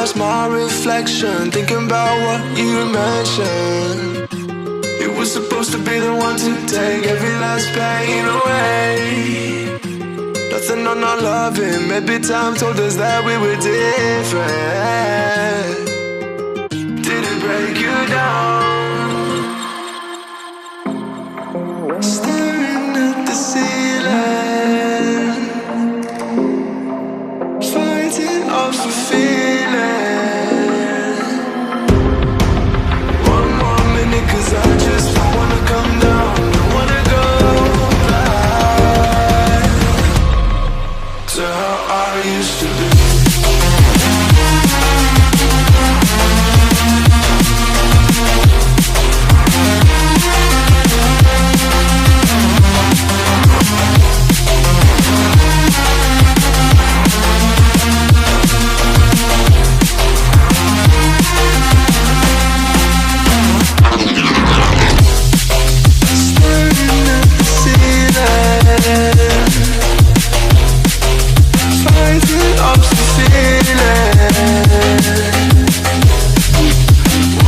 past my reflection, thinking about what you mentioned. It was supposed to be the one to take every last pain away. Nothing on our loving, maybe time told us that we were different. Did it break you down? Staring at the ceiling, fighting off the feeling. One more minute, 'cause I just don't wanna come down. Don't wanna go back to how I used to be. Fighting up the feeling.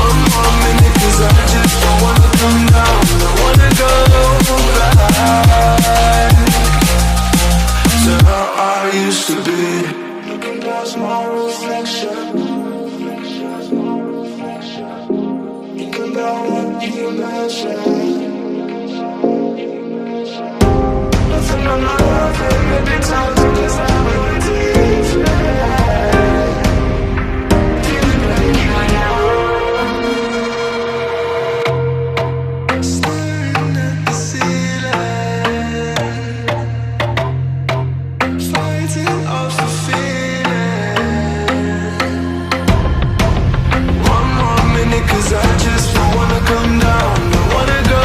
One more minute, 'cause I just don't wanna come down. Don't wanna go back to how I used to be. Looking past my reflection, thinking about what you mentioned. Nothing on my life, maybe time to just have a staring at the ceiling, fighting off the feeling. One more minute, 'cause I just don't wanna come down. Don't wanna go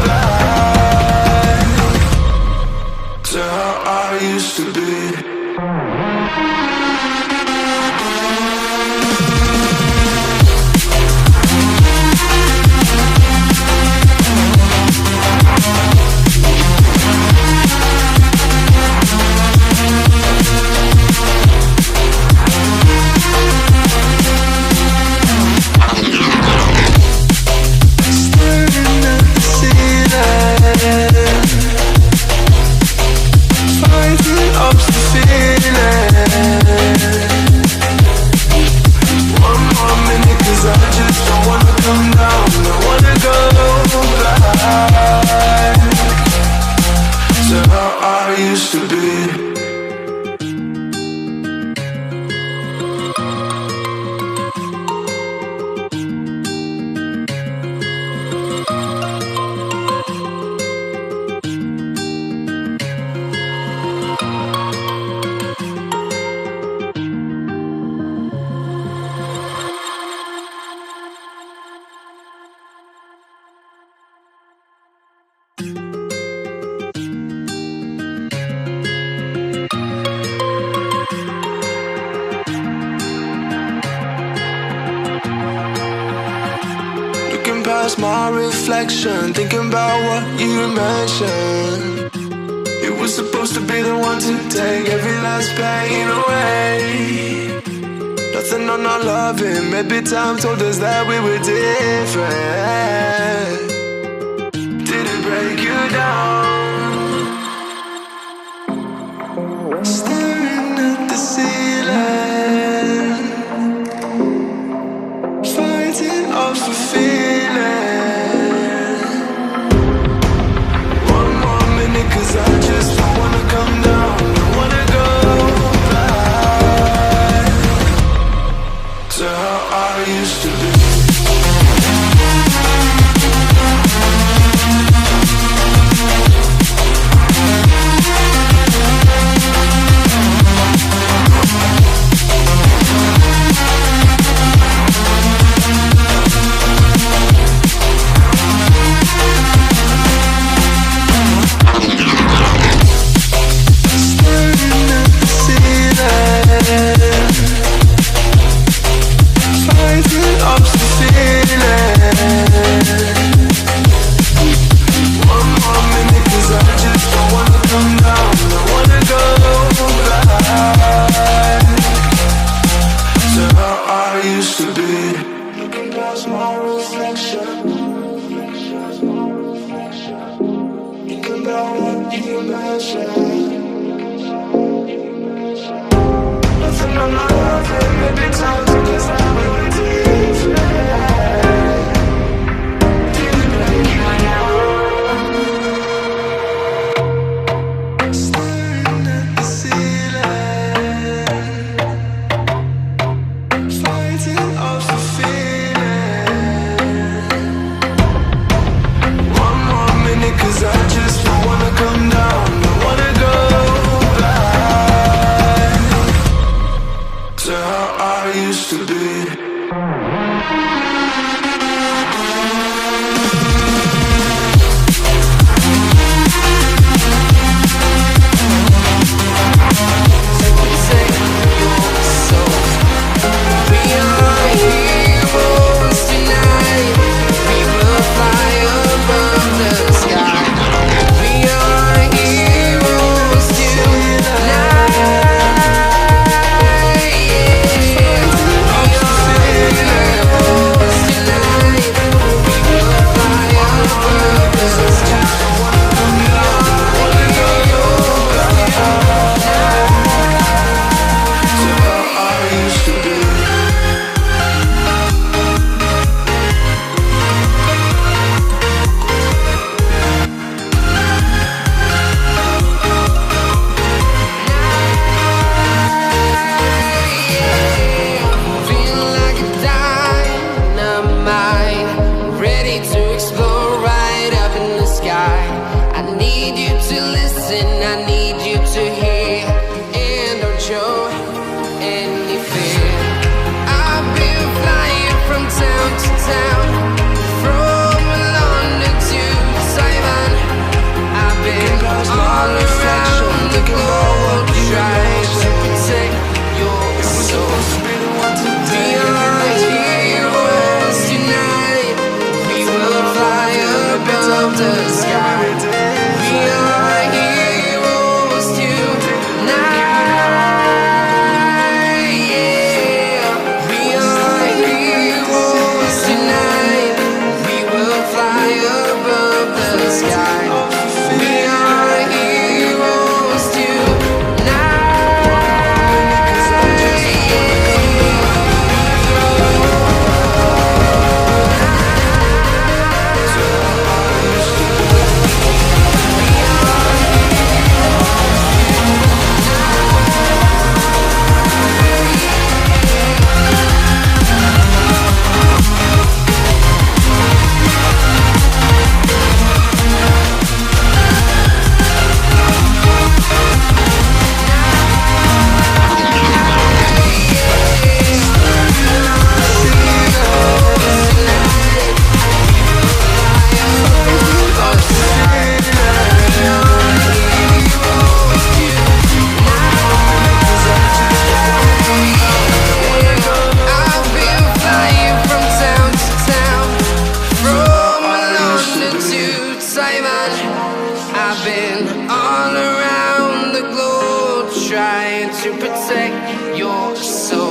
back to how I used to be. Staring at the ceiling, fighting up the feeling. One more minute, 'cause I just don't wanna come down. Don't wanna go back to how I used to be. Looking past my reflection, thinking about what you mentioned. It was supposed to be the one to take every last pain away. Nothing on our loving, maybe time told us that we were different. Did it break you down? Staring at the ceiling, fighting off the feeling. One more minute, 'cause I just don't wanna come down. Don't wanna go back to how I used to be. trying to protect your soul.